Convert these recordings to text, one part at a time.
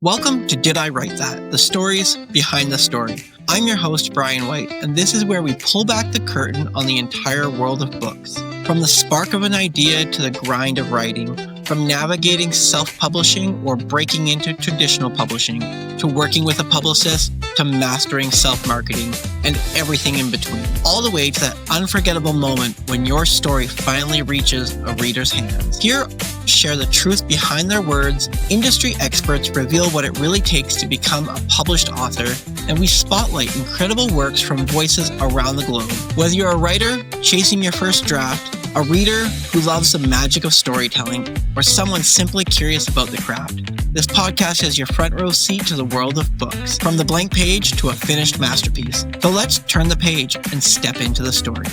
Welcome to Did I Write That? The stories behind the story. I'm your host, Bryan White, and this is where we pull back the curtain on the entire world of books. From the spark of an idea to the grind of writing, from navigating self-publishing or breaking into traditional publishing, to working with a publicist, to mastering self-marketing, and everything in between. All the way to that unforgettable moment when your story finally reaches a reader's hands. Here, share the truth behind their words, industry experts reveal what it really takes to become a published author, and we spotlight incredible works from voices around the globe. Whether you're a writer chasing your first draft, a reader who loves the magic of storytelling, or someone simply curious about the craft, this podcast has your front row seat to the world of books, from the blank page to a finished masterpiece. So let's turn the page and step into the story.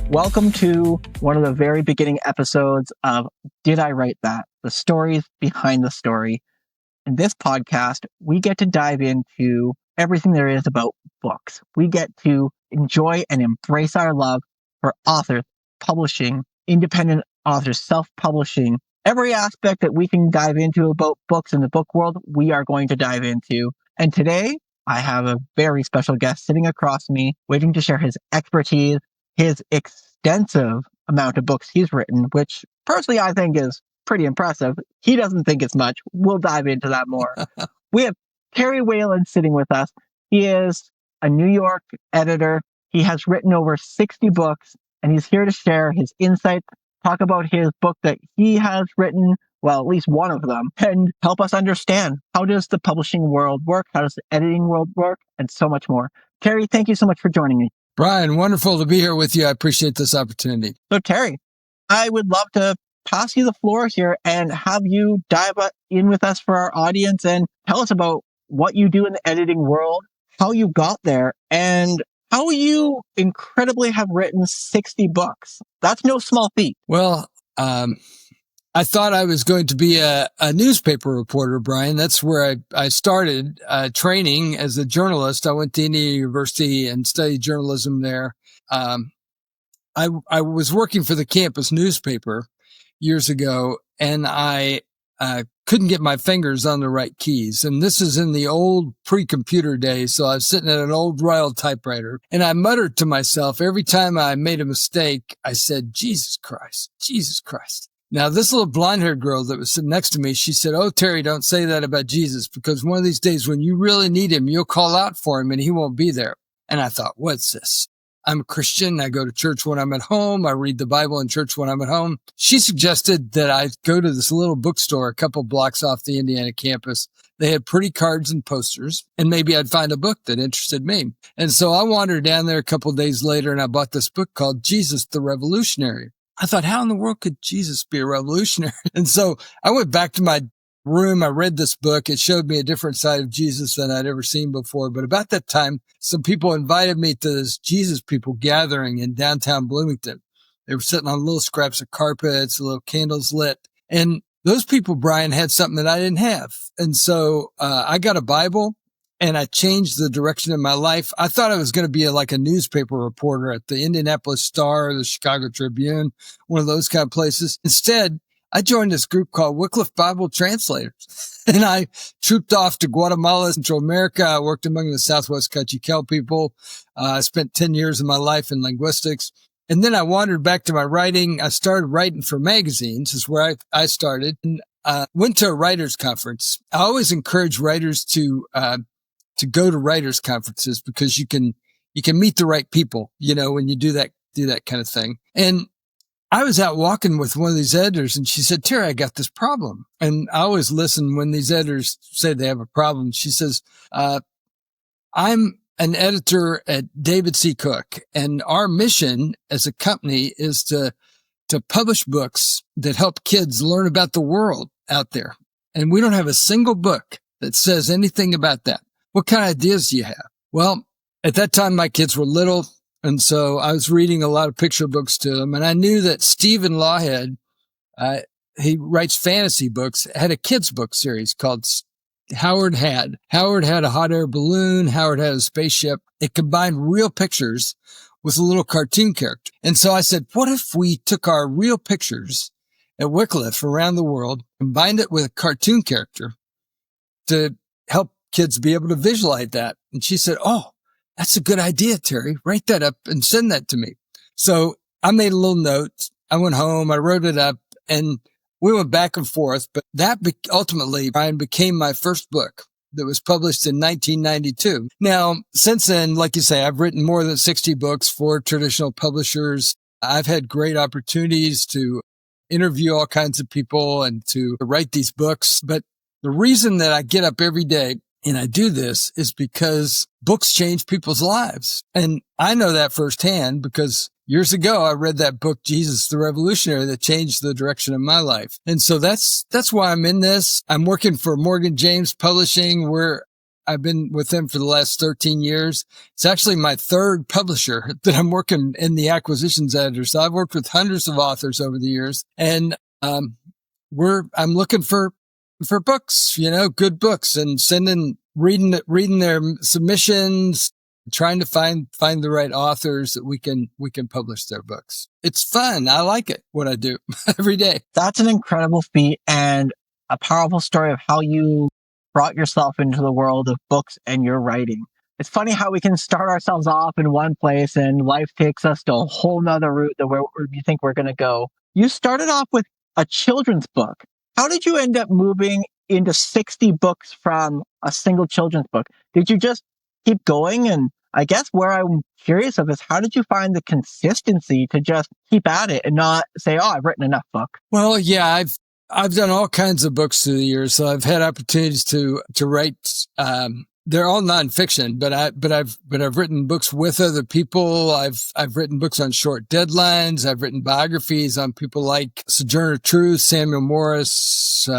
Welcome to one of the very beginning episodes of Did I Write That? The stories behind the story. In this podcast, we get to dive into everything there is about books. We get to enjoy and embrace our love for authors, publishing, independent authors, self-publishing. Every aspect that we can dive into about books in the book world, we are going to dive into. And today, I have a very special guest sitting across me, waiting to share his expertise, his extensive amount of books he's written, which personally I think is pretty impressive. He doesn't think it's much. We'll dive into that more. We have Terry Whalen sitting with us. He is a New York editor. He has written over 60 books, and he's here to share his insights, talk about his book that he has written, well, at least one of them, and help us understand how does the publishing world work, how does the editing world work, and so much more. Terry, thank you so much for joining me. Bryan, wonderful to be here with you. I appreciate this opportunity. So Terry, I would love to pass you the floor here and have you dive in with us for our audience and tell us about what you do in the editing world, how you got there, and how you incredibly have written 60 books. That's no small feat. Well, I thought I was going to be a newspaper reporter, Bryan. That's where I started training as a journalist. I went to Indiana University and studied journalism there. I was working for the campus newspaper years ago, and I couldn't get my fingers on the right keys. And this is in the old pre-computer days. So I was sitting at an old Royal typewriter, and I muttered to myself every time I made a mistake, I said, Jesus Christ, Jesus Christ. Now, this little blonde-haired girl that was sitting next to me, she said, "Oh, Terry, don't say that about Jesus, because one of these days when you really need him, you'll call out for him and he won't be there." And I thought, what's this? I'm a Christian. I go to church when I'm at home. I read the Bible in church when I'm at home. She suggested that I go to this little bookstore a couple blocks off the Indiana campus. They had pretty cards and posters, and maybe I'd find a book that interested me. And so I wandered down there a couple days later, and I bought this book called Jesus the Revolutionary. I thought, how in the world could Jesus be a revolutionary? And so I went back to my room. I read this book. It showed me a different side of Jesus than I'd ever seen before. But about that time, some people invited me to this Jesus people gathering in downtown Bloomington. They were sitting on little scraps of carpets, little candles lit. And those people, Bryan, had something that I didn't have. And so I got a Bible, and I changed the direction of my life. I thought I was going to be like a newspaper reporter at the Indianapolis Star, the Chicago Tribune, one of those kind of places. Instead, I joined this group called Wycliffe Bible Translators, and I trooped off to Guatemala, Central America. I worked among the Southwest Cachiquel people. I spent 10 years of my life in linguistics. And then I wandered back to my writing. I started writing for magazines, is where I started, and went to a writers conference. I always encourage writers to go to writers conferences because you can meet the right people, when you do that kind of thing. And I was out walking with one of these editors, and she said, "Terry, I got this problem." And I always listen when these editors say they have a problem. She says, "I'm an editor at David C. Cook, and our mission as a company is to publish books that help kids learn about the world out there. And we don't have a single book that says anything about that. What kind of ideas do you have?" Well, at that time, my kids were little, and so I was reading a lot of picture books to them. And I knew that Stephen Lawhead, he writes fantasy books, had a kids book series called Howard Had. Howard had a hot air balloon. Howard had a spaceship. It combined real pictures with a little cartoon character. And so I said, what if we took our real pictures at Wycliffe around the world, combined it with a cartoon character, to help kids be able to visualize that. And she said, "Oh, that's a good idea, Terry. Write that up and send that to me." So I made a little note. I went home, I wrote it up, and we went back and forth. But that ultimately, Bryan, became my first book that was published in 1992. Now, since then, like you say, I've written more than 60 books for traditional publishers. I've had great opportunities to interview all kinds of people and to write these books. But the reason that I get up every day and I do this is because books change people's lives. And I know that firsthand because years ago, I read that book, Jesus the Revolutionary, that changed the direction of my life. And so that's why I'm in this. I'm working for Morgan James Publishing, where I've been with them for the last 13 years. It's actually my third publisher that I'm working in the acquisitions editor. So I've worked with hundreds of authors over the years, and I'm looking for books, good books, and reading their submissions, trying to find the right authors that we can publish their books. It's fun. I like it, what I do every day. That's an incredible feat and a powerful story of how you brought yourself into the world of books and your writing. It's funny how we can start ourselves off in one place and life takes us to a whole nother route than where you think we're going to go. You started off with a children's book. How did you end up moving into 60 books from a single children's book? Did you just keep going? And I guess where I'm curious of is how did you find the consistency to just keep at it and not say, "Oh, I've written enough book"? Well, yeah, I've done all kinds of books through the years, so I've had opportunities to write. They're all nonfiction, but I've written books with other people. I've written books on short deadlines. I've written biographies on people like Sojourner Truth, Samuel Morris,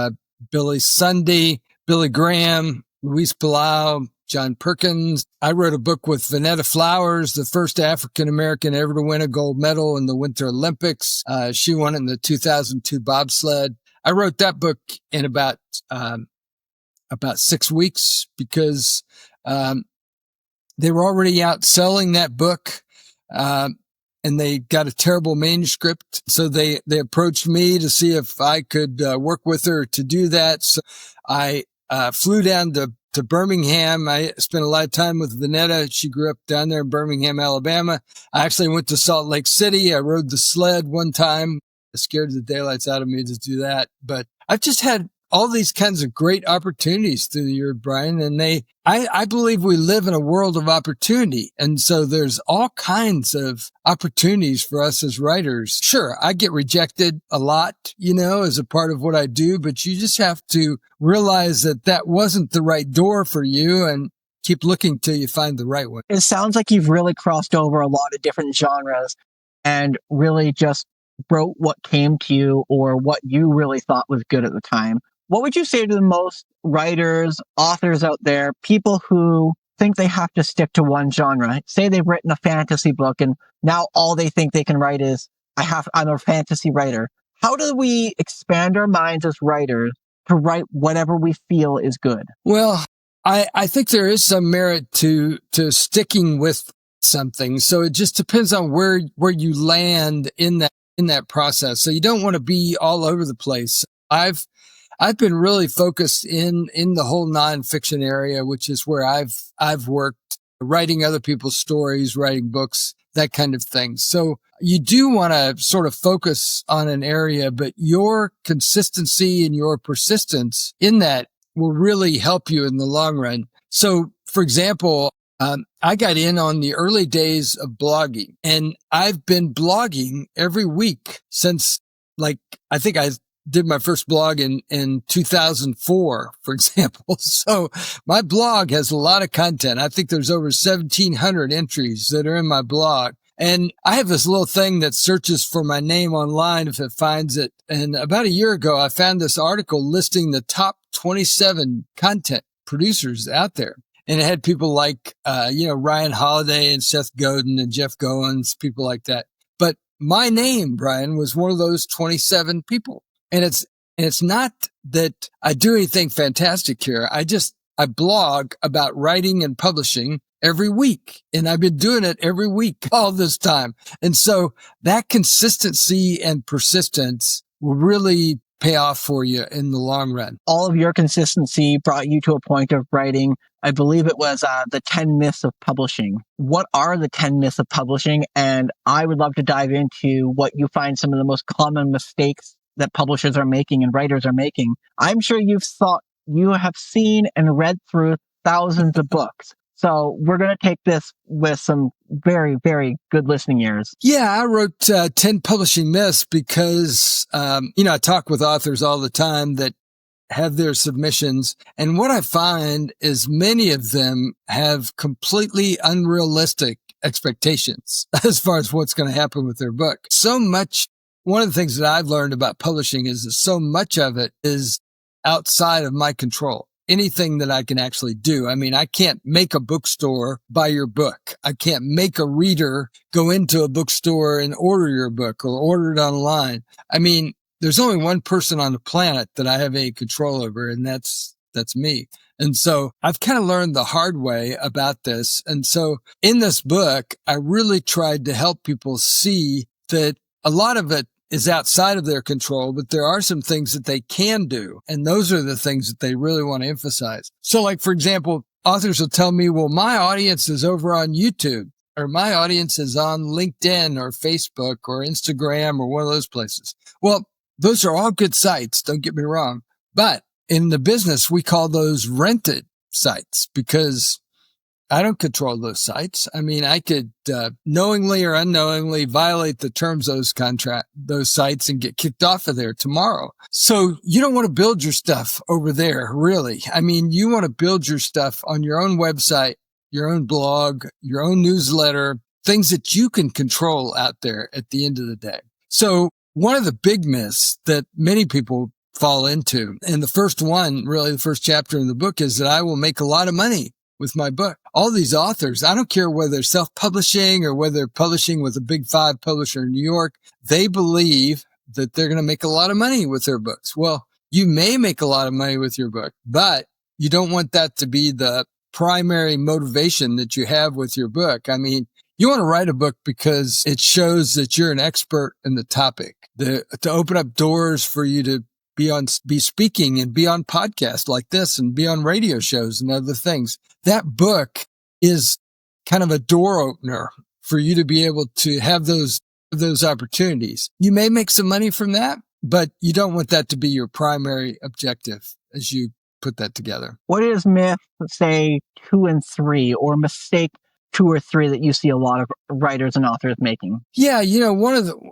Billy Sunday, Billy Graham, Luis Palau, John Perkins. I wrote a book with Vanetta Flowers, the first African-American ever to win a gold medal in the Winter Olympics. She won it in the 2002 bobsled. I wrote that book in about 6 weeks because they were already out selling that book, and they got a terrible manuscript. So they approached me to see if I could work with her to do that. So I flew down to Birmingham. I spent a lot of time with Vanetta. She grew up down there in Birmingham, Alabama. I actually went to Salt Lake City. I rode the sled one time. It scared the daylights out of me to do that. But I've just had all these kinds of great opportunities through the year, Bryan. And I believe we live in a world of opportunity. And so there's all kinds of opportunities for us as writers. Sure, I get rejected a lot, as a part of what I do, but you just have to realize that wasn't the right door for you and keep looking till you find the right one. It sounds like you've really crossed over a lot of different genres and really just wrote what came to you or what you really thought was good at the time. What would you say to the most writers, authors out there, people who think they have to stick to one genre? Say they've written a fantasy book and now all they think they can write is, I'm a fantasy writer. How do we expand our minds as writers to write whatever we feel is good? Well, I think there is some merit to sticking with something. So it just depends on where you land in that process. So you don't want to be all over the place. I've been really focused in the whole nonfiction area, which is where I've worked, writing other people's stories, writing books, that kind of thing. So you do want to sort of focus on an area, but your consistency and your persistence in that will really help you in the long run. So, for example, I got in on the early days of blogging, and I've been blogging every week since, I think I did my first blog in 2004, for example. So my blog has a lot of content. I think there's over 1,700 entries that are in my blog. And I have this little thing that searches for my name online if it finds it. And about a year ago, I found this article listing the top 27 content producers out there. And it had people like, Ryan Holiday and Seth Godin and Jeff Goins, people like that. But my name, Bryan, was one of those 27 people. And it's not that I do anything fantastic here. I blog about writing and publishing every week. And I've been doing it every week all this time. And so that consistency and persistence will really pay off for you in the long run. All of your consistency brought you to a point of writing, I believe it was the 10 myths of publishing. What are the 10 myths of publishing? And I would love to dive into what you find some of the most common mistakes that publishers are making and writers are making. I'm sure you have seen and read through thousands of books. So we're going to take this with some very, very good listening ears. Yeah, I wrote 10 publishing myths because, I talk with authors all the time that have their submissions. And what I find is many of them have completely unrealistic expectations as far as what's going to happen with their book. So much, one of the things that I've learned about publishing is that so much of it is outside of my control. Anything that I can actually do. I mean, I can't make a bookstore buy your book. I can't make a reader go into a bookstore and order your book or order it online. I mean, there's only one person on the planet that I have any control over, and that's me. And so I've kind of learned the hard way about this. And so in this book, I really tried to help people see that a lot of it is outside of their control, but there are some things that they can do. And those are the things that they really want to emphasize. So like, for example, authors will tell me, well, my audience is over on YouTube, or my audience is on LinkedIn or Facebook or Instagram or one of those places. Well, those are all good sites. Don't get me wrong. But in the business, we call those rented sites because I don't control those sites. I mean, I could knowingly or unknowingly violate the terms of those sites and get kicked off of there tomorrow. So you don't want to build your stuff over there, really. I mean, you want to build your stuff on your own website, your own blog, your own newsletter, things that you can control out there at the end of the day. So one of the big myths that many people fall into, and the first one, really the first chapter in the book, is that I will make a lot of money with my book. All these authors, I don't care whether they're self-publishing or whether they're publishing with a big 5 publisher in New York, they believe that they're going to make a lot of money with their books. Well, you may make a lot of money with your book, but you don't want that to be the primary motivation that you have with your book. I mean, you want to write a book because it shows that you're an expert in the topic, to open up doors for you to be speaking and be on podcasts like this and be on radio shows and other things. That book is kind of a door opener for you to be able to have those opportunities. You may make some money from that, but you don't want that to be your primary objective as you put that together. What is myth, say 2 and 3, or mistake 2 or 3 that you see a lot of writers and authors making? Yeah,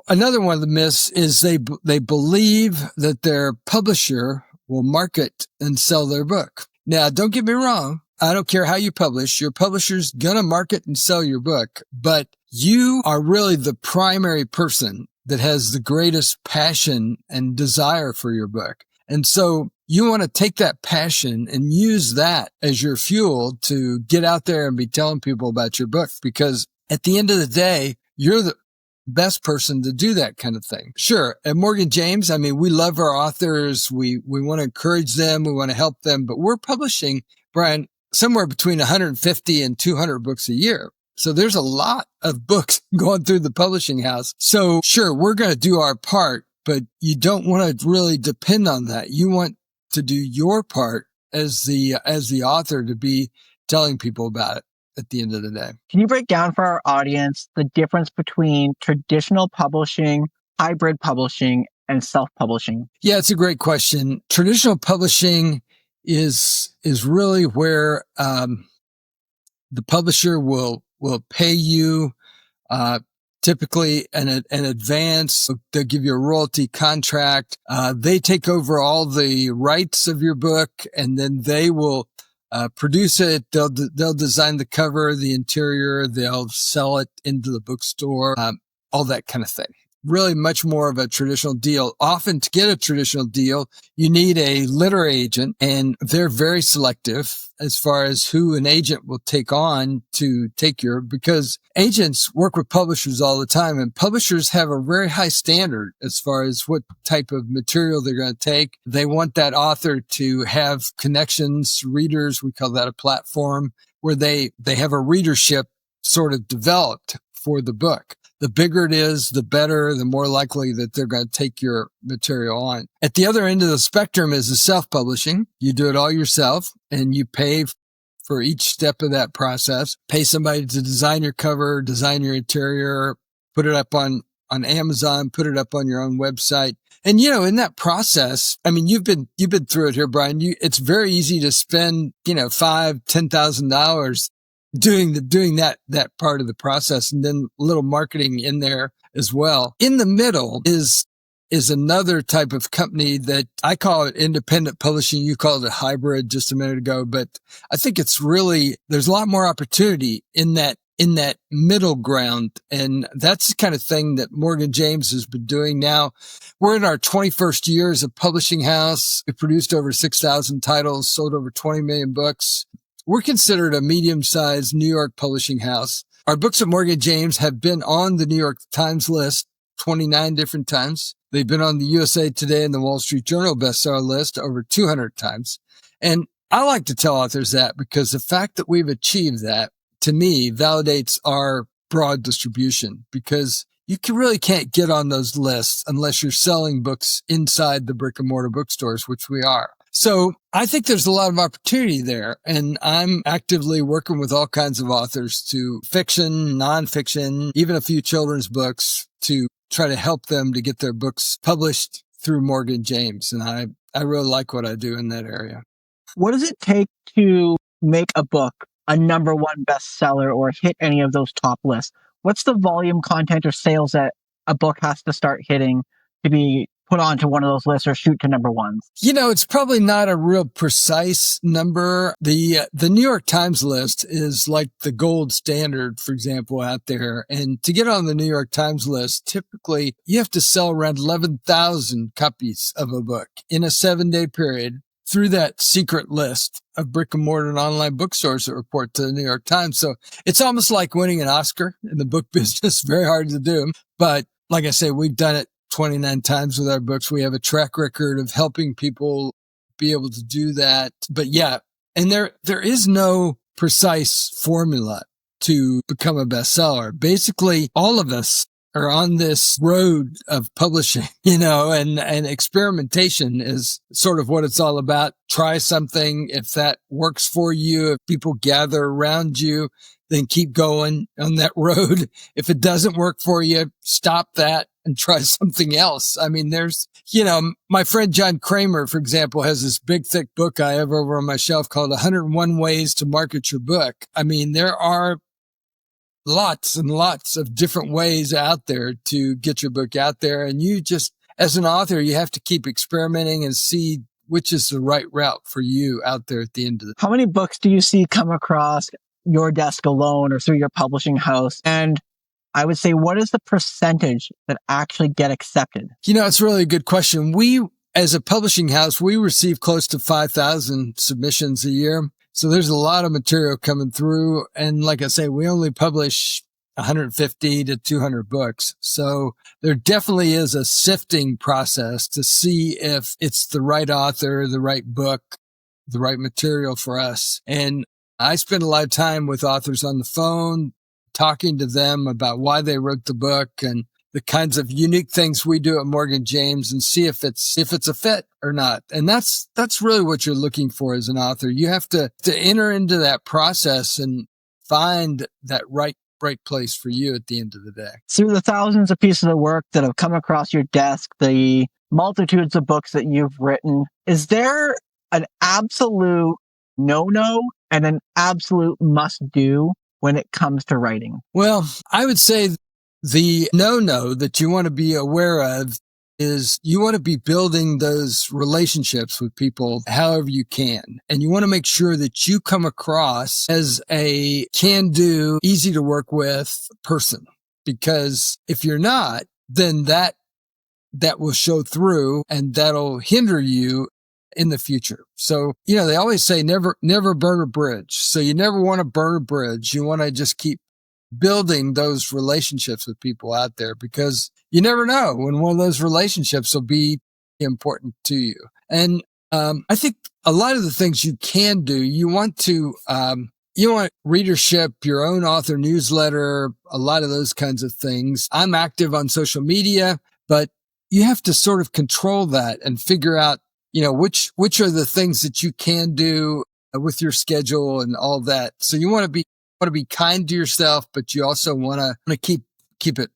another one of the myths is they believe that their publisher will market and sell their book. Now, don't get me wrong. I don't care how you publish. Your publisher's gonna market and sell your book, but you are really the primary person that has the greatest passion and desire for your book. And so you want to take that passion and use that as your fuel to get out there and be telling people about your book, because at the end of the day, you're the best person to do that kind of thing. Sure. At Morgan James, I mean, we love our authors. We want to encourage them. We want to help them, but we're publishing, Bryan, somewhere between 150 and 200 books a year. So there's a lot of books going through the publishing house. So sure, we're going to do our part, but you don't want to really depend on that. You want to do your part as the author to be telling people about it at the end of the day. Can you break down for our audience the difference between traditional publishing, hybrid publishing, and self-publishing? Yeah, it's a great question. Traditional publishing is really where the publisher will pay you typically an advance. They'll give you a royalty contract. They take over all the rights of your book, and then they will produce it. They'll design the cover, the interior. They'll sell it into the bookstore, all that kind of thing. Really much more of a traditional deal. Often to get a traditional deal, you need a literary agent, and they're very selective as far as who an agent will take on to take because agents work with publishers all the time, and publishers have a very high standard as far as what type of material they're going to take. They want that author to have connections, readers. We call that a platform, where they have a readership sort of developed for the book. The bigger it is, the better, the more likely that they're going to take your material on. At the other end of the spectrum is the self-publishing. You do it all yourself and you pay for each step of that process. Pay somebody to design your cover, design your interior, put it up on Amazon, put it up on your own website. And, in that process, I mean, you've been through it here, Bryan. It's very easy to spend, $5,000, $10,000 doing that part of the process, and then a little marketing in there as well. In the middle is another type of company that I call it independent publishing. You called it hybrid just a minute ago, but I think there's a lot more opportunity in that middle ground. And that's the kind of thing that Morgan James has been doing now. We're in our 21st year as a publishing house. We produced over 6,000 titles, sold over 20 million books. We're considered a medium-sized New York publishing house. Our books at Morgan James have been on the New York Times list 29 different times. They've been on the USA Today and the Wall Street Journal bestseller list over 200 times. And I like to tell authors that because the fact that we've achieved that, to me, validates our broad distribution, because you really can't get on those lists unless you're selling books inside the brick and mortar bookstores, which we are. So I think there's a lot of opportunity there, and I'm actively working with all kinds of authors, to fiction, nonfiction, even a few children's books, to try to help them to get their books published through Morgan James. And I really like what I do in that area. What does it take to make a book a number one bestseller or hit any of those top lists? What's the volume, content, or sales that a book has to start hitting to be put onto one of those lists or shoot to number ones? It's probably not a real precise number. The New York Times list is like the gold standard, for example, out there. And to get on the New York Times list, typically you have to sell around 11,000 copies of a book in a 7-day period through that secret list of brick and mortar and online bookstores that report to the New York Times. So it's almost like winning an Oscar in the book business. Very hard to do. But like I say, we've done it 29 times with our books. We have a track record of helping people be able to do that. But yeah, and there is no precise formula to become a bestseller. Basically, all of us are on this road of publishing, and experimentation is sort of what it's all about. Try something. If that works for you, if people gather around you, then keep going on that road. If it doesn't work for you, stop that and try something else. I mean, there's, my friend John Kramer, for example, has this big, thick book I have over on my shelf called 101 Ways to Market Your Book. I mean, there are lots and lots of different ways out there to get your book out there. And you just, as an author, you have to keep experimenting and see which is the right route for you out there at the end of the day. How many books do you see come across your desk alone or through your publishing house? And I would say, what is the percentage that actually get accepted? It's really a good question. We, as a publishing house, we receive close to 5,000 submissions a year. So there's a lot of material coming through. And like I say, we only publish 150 to 200 books. So there definitely is a sifting process to see if it's the right author, the right book, the right material for us. And I spend a lot of time with authors on the phone, talking to them about why they wrote the book and the kinds of unique things we do at Morgan James, and see if it's a fit or not. And that's really what you're looking for as an author. You have to enter into that process and find that right place for you at the end of the day. Through the thousands of pieces of work that have come across your desk, the multitudes of books that you've written, is there an absolute no-no and an absolute must-do when it comes to writing? Well, I would say the no-no that you want to be aware of is you want to be building those relationships with people however you can. And you want to make sure that you come across as a can-do, easy to work with person. Because if you're not, then that will show through and that'll hinder you in the future. So, they always say never burn a bridge. So you never want to burn a bridge. You want to just keep building those relationships with people out there, because you never know when one of those relationships will be important to you. And I think a lot of the things you can do, you want to you want readership, your own author newsletter, a lot of those kinds of things. I'm active on social media, but you have to sort of control that and figure out, which are the things that you can do with your schedule and all that. So you want to be kind to yourself, but you also want to keep it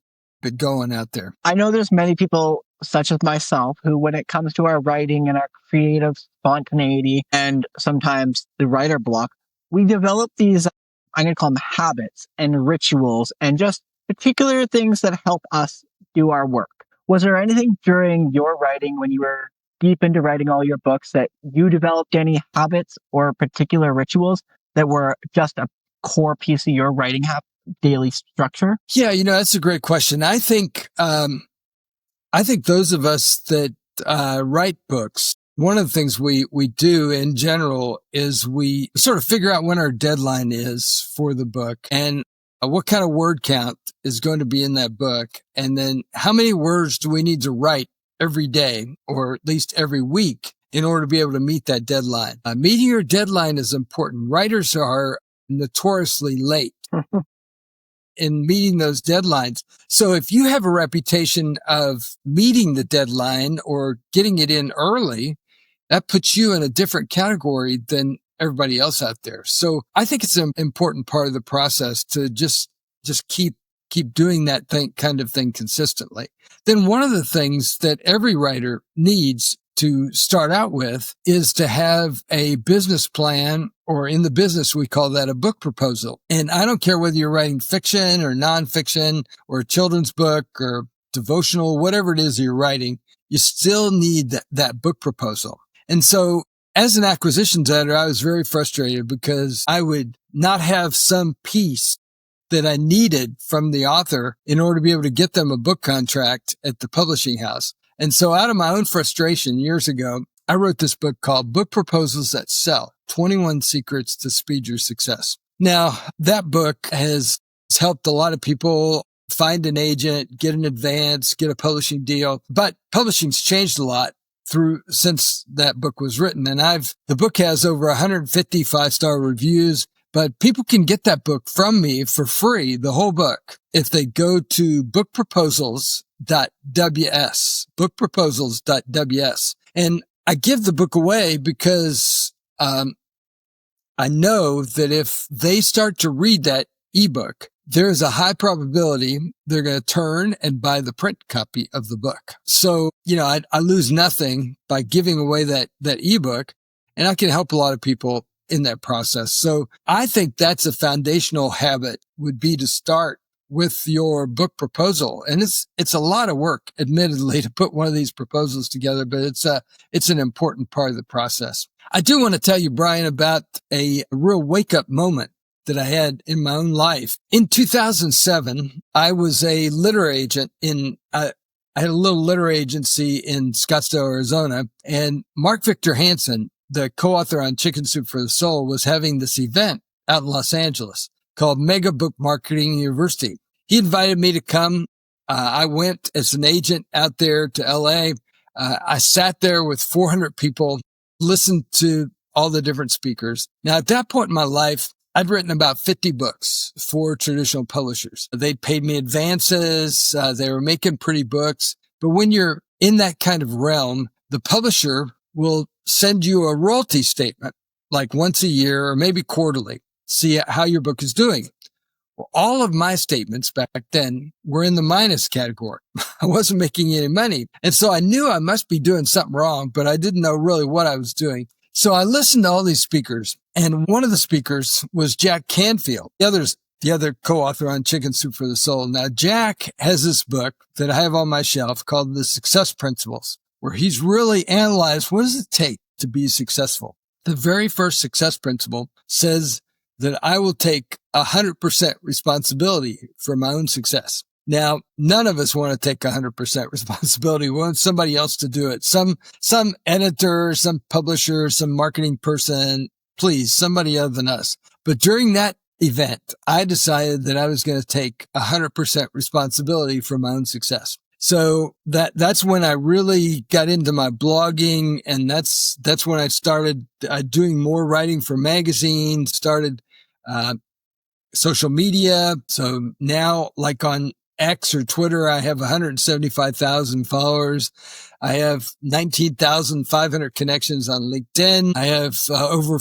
going out there. I know there's many people, such as myself, who, when it comes to our writing and our creative spontaneity and sometimes the writer block, we develop these, I'm going to call them habits and rituals and just particular things that help us do our work. Was there anything during your writing, when you were deep into writing all your books, that you developed any habits or particular rituals that were just a core piece of your writing daily structure? Yeah, that's a great question. I think those of us that write books, one of the things we do in general is we sort of figure out when our deadline is for the book and what kind of word count is going to be in that book. And then how many words do we need to write every day or at least every week in order to be able to meet that deadline? Meeting your deadline is important. Writers are notoriously late in meeting those deadlines. So if you have a reputation of meeting the deadline or getting it in early, that puts you in a different category than everybody else out there. So I think it's an important part of the process to just keep doing that kind of thing consistently. Then one of the things that every writer needs to start out with is to have a business plan, or in the business, we call that a book proposal. And I don't care whether you're writing fiction or nonfiction or a children's book or devotional, whatever it is you're writing, you still need that book proposal. And so as an acquisitions editor, I was very frustrated because I would not have some piece that I needed from the author in order to be able to get them a book contract at the publishing house. And so out of my own frustration years ago, I wrote this book called Book Proposals That Sell, 21 Secrets to Speed Your Success. Now, that book has helped a lot of people find an agent, get an advance, get a publishing deal, but publishing's changed a lot since that book was written. And the book has over 150 five-star reviews, but people can get that book from me for free, the whole book, if they go to bookproposals.ws, bookproposals.ws. And I give the book away because I know that if they start to read that ebook, there is a high probability they're going to turn and buy the print copy of the book. So, I lose nothing by giving away that ebook, and I can help a lot of people in that process. So I think that's a foundational habit, would be to start with your book proposal. And it's a lot of work, admittedly, to put one of these proposals together, but it's an important part of the process. I do want to tell you, Bryan, about a real wake-up moment that I had in my own life. In 2007, I was a literary agent I had a little literary agency in Scottsdale, Arizona, and Mark Victor Hansen, the co-author on Chicken Soup for the Soul, was having this event out in Los Angeles called Mega Book Marketing University. He invited me to come. I went as an agent out there to LA. I sat there with 400 people, listened to all the different speakers. Now, at that point in my life, I'd written about 50 books for traditional publishers. They'd paid me advances. They were making pretty books. But when you're in that kind of realm, the publisher will send you a royalty statement, like once a year or maybe quarterly, see how your book is doing. Well, all of my statements back then were in the minus category. I wasn't making any money. And so I knew I must be doing something wrong, but I didn't know really what I was doing. So I listened to all these speakers, and one of the speakers was Jack Canfield, the other co-author on Chicken Soup for the Soul. Now, Jack has this book that I have on my shelf called The Success Principles, where he's really analyzed what does it take to be successful. The very first success principle says that I will take 100% responsibility for my own success. Now, none of us want to take 100% responsibility. We want somebody else to do it. Some editor, some publisher, some marketing person, please, somebody other than us. But during that event, I decided that I was going to take 100% responsibility for my own success. So that's when I really got into my blogging, and that's when I started doing more writing for magazines, started social media. So now, like on X or Twitter, I have 175,000 followers. I have 19,500 connections on LinkedIn. I have over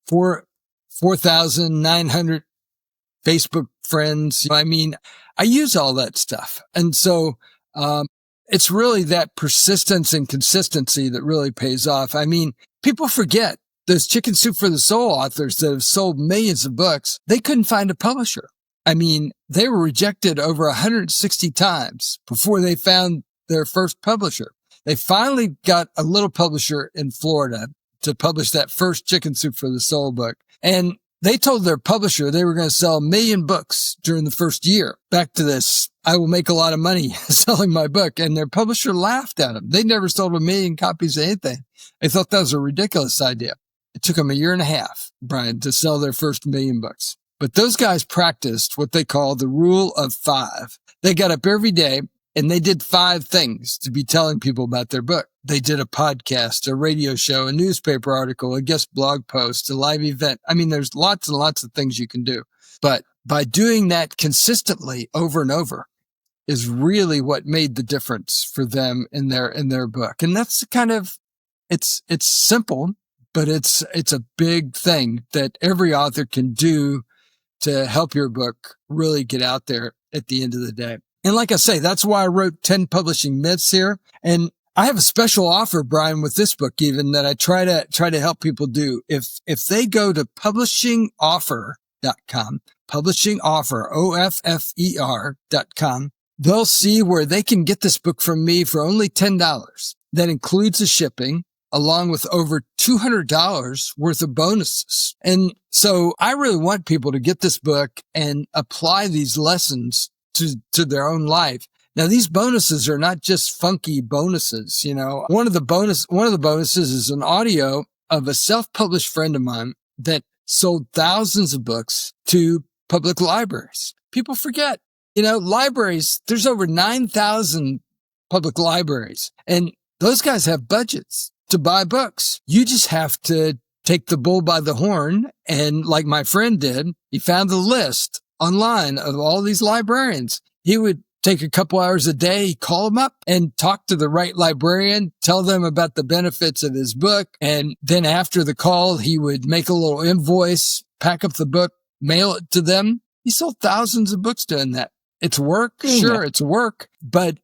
4,900 Facebook friends. I mean, I use all that stuff. And so, it's really that persistence and consistency that really pays off. I mean, people forget those Chicken Soup for the Soul authors that have sold millions of books. They couldn't find a publisher. I mean, they were rejected over 160 times before they found their first publisher. They finally got a little publisher in Florida to publish that first Chicken Soup for the Soul book. And they told their publisher they were going to sell 1 million books during the first year. Back to this, I will make a lot of money selling my book. And their publisher laughed at them. They never sold 1 million copies of anything. They thought that was a ridiculous idea. It took them 1.5 years, Brian, to sell their first 1 million books. But those guys practiced what they call the rule of 5. They got up every day and they did 5 things to be telling people about their book. They did a podcast, a radio show, a newspaper article, a guest blog post, a live event. I mean, there's lots and lots of things you can do. But by doing that consistently over and over is really what made the difference for them in their book. And that's kind of, it's simple, but it's a big thing that every author can do to help your book really get out there at the end of the day. And like I say, that's why I wrote 10 publishing myths here. And I have a special offer, Brian, with this book even that I try to help people do. If they go to publishingoffer.com, publishingoffer.com, they'll see where they can get this book from me for only $10. That includes the shipping, along with over $200 worth of bonuses. And so I really want people to get this book and apply these lessons to their own life. Now, these bonuses are not just funky bonuses. You know, one of the bonuses is an audio of a self-published friend of mine that sold thousands of books to public libraries. People forget, you know, libraries, there's over 9,000 public libraries, and those guys have budgets to buy books. You just have to take the bull by the horn. And like my friend did, he found the list online of all these librarians. He would take a couple hours a day, call them up and talk to the right librarian, tell them about the benefits of his book. And then after the call, he would make a little invoice, pack up the book, mail it to them. He sold thousands of books doing that. It's work. Sure, it's work, but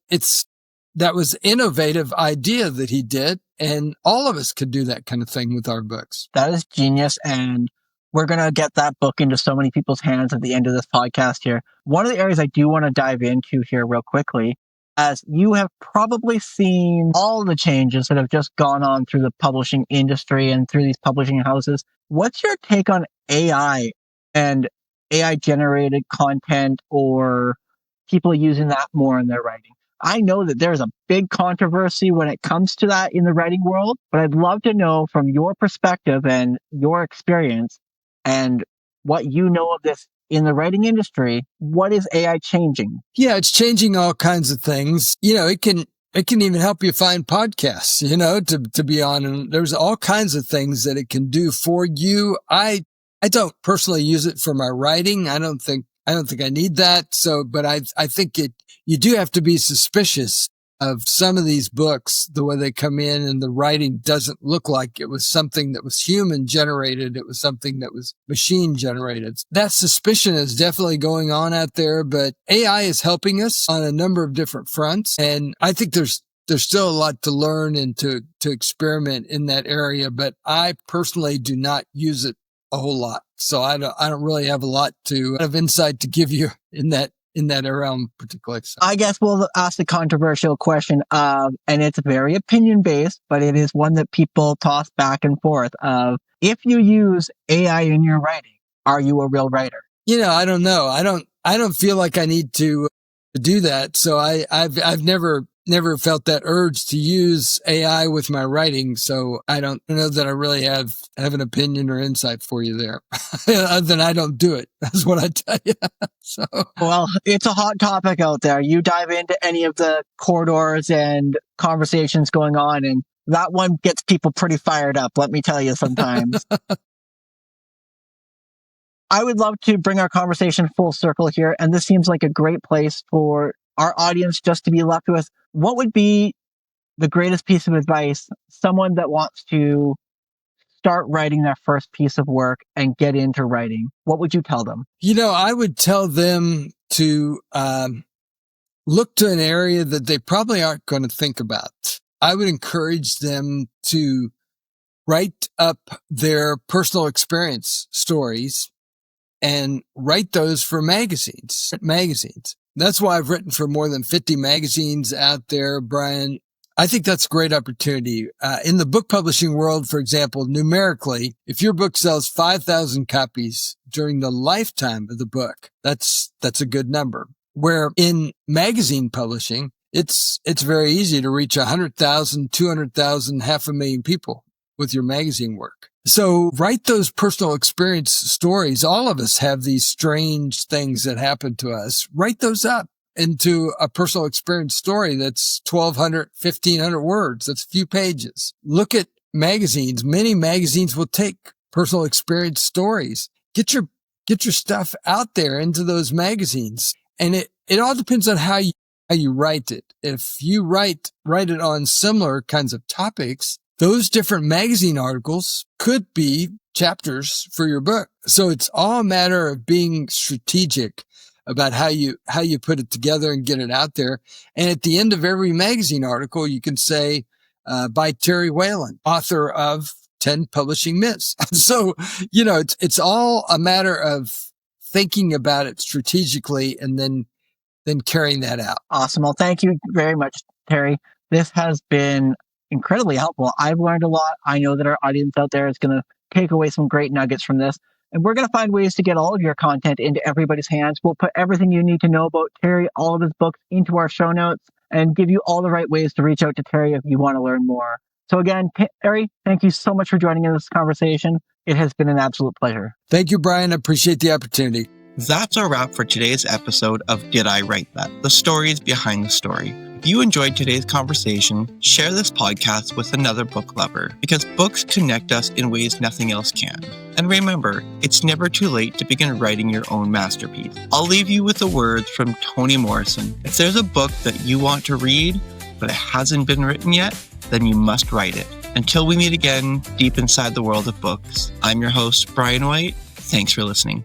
that was innovative idea that he did. And all of us could do that kind of thing with our books. That is genius. And we're going to get that book into so many people's hands at the end of this podcast here. One of the areas I do want to dive into here real quickly, as you have probably seen all the changes that have just gone on through the publishing industry and through these publishing houses. What's your take on AI and AI generated content or people using that more in their writing? I know that there's a big controversy when it comes to that in the writing world, but I'd love to know from your perspective and your experience and what you know of this in the writing industry, what is AI changing? Yeah, it's changing all kinds of things. You know, it can even help you find podcasts, you know, to be on. And there's all kinds of things that it can do for you. I don't personally use it for my writing. I don't think I need that. So, but I think you do have to be suspicious of some of these books, the way they come in and the writing doesn't look like it was something that was human generated. It was something that was machine generated. That suspicion is definitely going on out there, but AI is helping us on a number of different fronts. And I think there's still a lot to learn and to experiment in that area, but I personally do not use it a whole lot. So I don't really have a lot of insight to give you in that realm particularly. So. I guess we'll ask the controversial question of, and it's very opinion based, but it is one that people toss back and forth of, if you use AI in your writing, are you a real writer? You know, I don't know. I don't feel like I need to do that. So I've never felt that urge to use AI with my writing. So I don't know that I really have an opinion or insight for you there. Other than I don't do it. That's what I tell you. So. Well, it's a hot topic out there. You dive into any of the corridors and conversations going on, and that one gets people pretty fired up, let me tell you sometimes. I would love to bring our conversation full circle here. And this seems like a great place for our audience just to be left with what would be the greatest piece of advice someone that wants to start writing their first piece of work and get into writing? What would you tell them? I would tell them to look to an area that they probably aren't going to think about. I would encourage them to write up their personal experience stories and write those for magazines. That's why I've written for more than 50 magazines out there, Bryan. I think that's a great opportunity. In the book publishing world, for example, numerically, if your book sells 5,000 copies during the lifetime of the book, that's a good number. Where in magazine publishing, it's very easy to reach 100,000, 200,000, 500,000 people with your magazine work. So write those personal experience stories. All of us have these strange things that happen to us. Write those up into a personal experience story that's 1,200, 1,500 words. That's a few pages. Look at magazines. Many magazines will take personal experience stories. Get your stuff out there into those magazines. And it all depends on how you write it. If you write it on similar kinds of topics, those different magazine articles could be chapters for your book. So it's all a matter of being strategic about how you put it together and get it out there. And at the end of every magazine article, you can say, by Terry Whalen, author of 10 Publishing Myths. So, it's all a matter of thinking about it strategically and then carrying that out. Awesome. Well, thank you very much, Terry. This has been incredibly helpful. I've learned a lot. I know that our audience out there is going to take away some great nuggets from this. And we're going to find ways to get all of your content into everybody's hands. We'll put everything you need to know about Terry, all of his books, into our show notes and give you all the right ways to reach out to Terry if you want to learn more. So again, Terry, thank you so much for joining in this conversation. It has been an absolute pleasure. Thank you, Bryan. I appreciate the opportunity. That's our wrap for today's episode of Did I Write That? The stories behind the story. If you enjoyed today's conversation, share this podcast with another book lover because books connect us in ways nothing else can. And remember, it's never too late to begin writing your own masterpiece. I'll leave you with the words from Toni Morrison. If there's a book that you want to read, but it hasn't been written yet, then you must write it. Until we meet again, deep inside the world of books, I'm your host, Bryan White. Thanks for listening.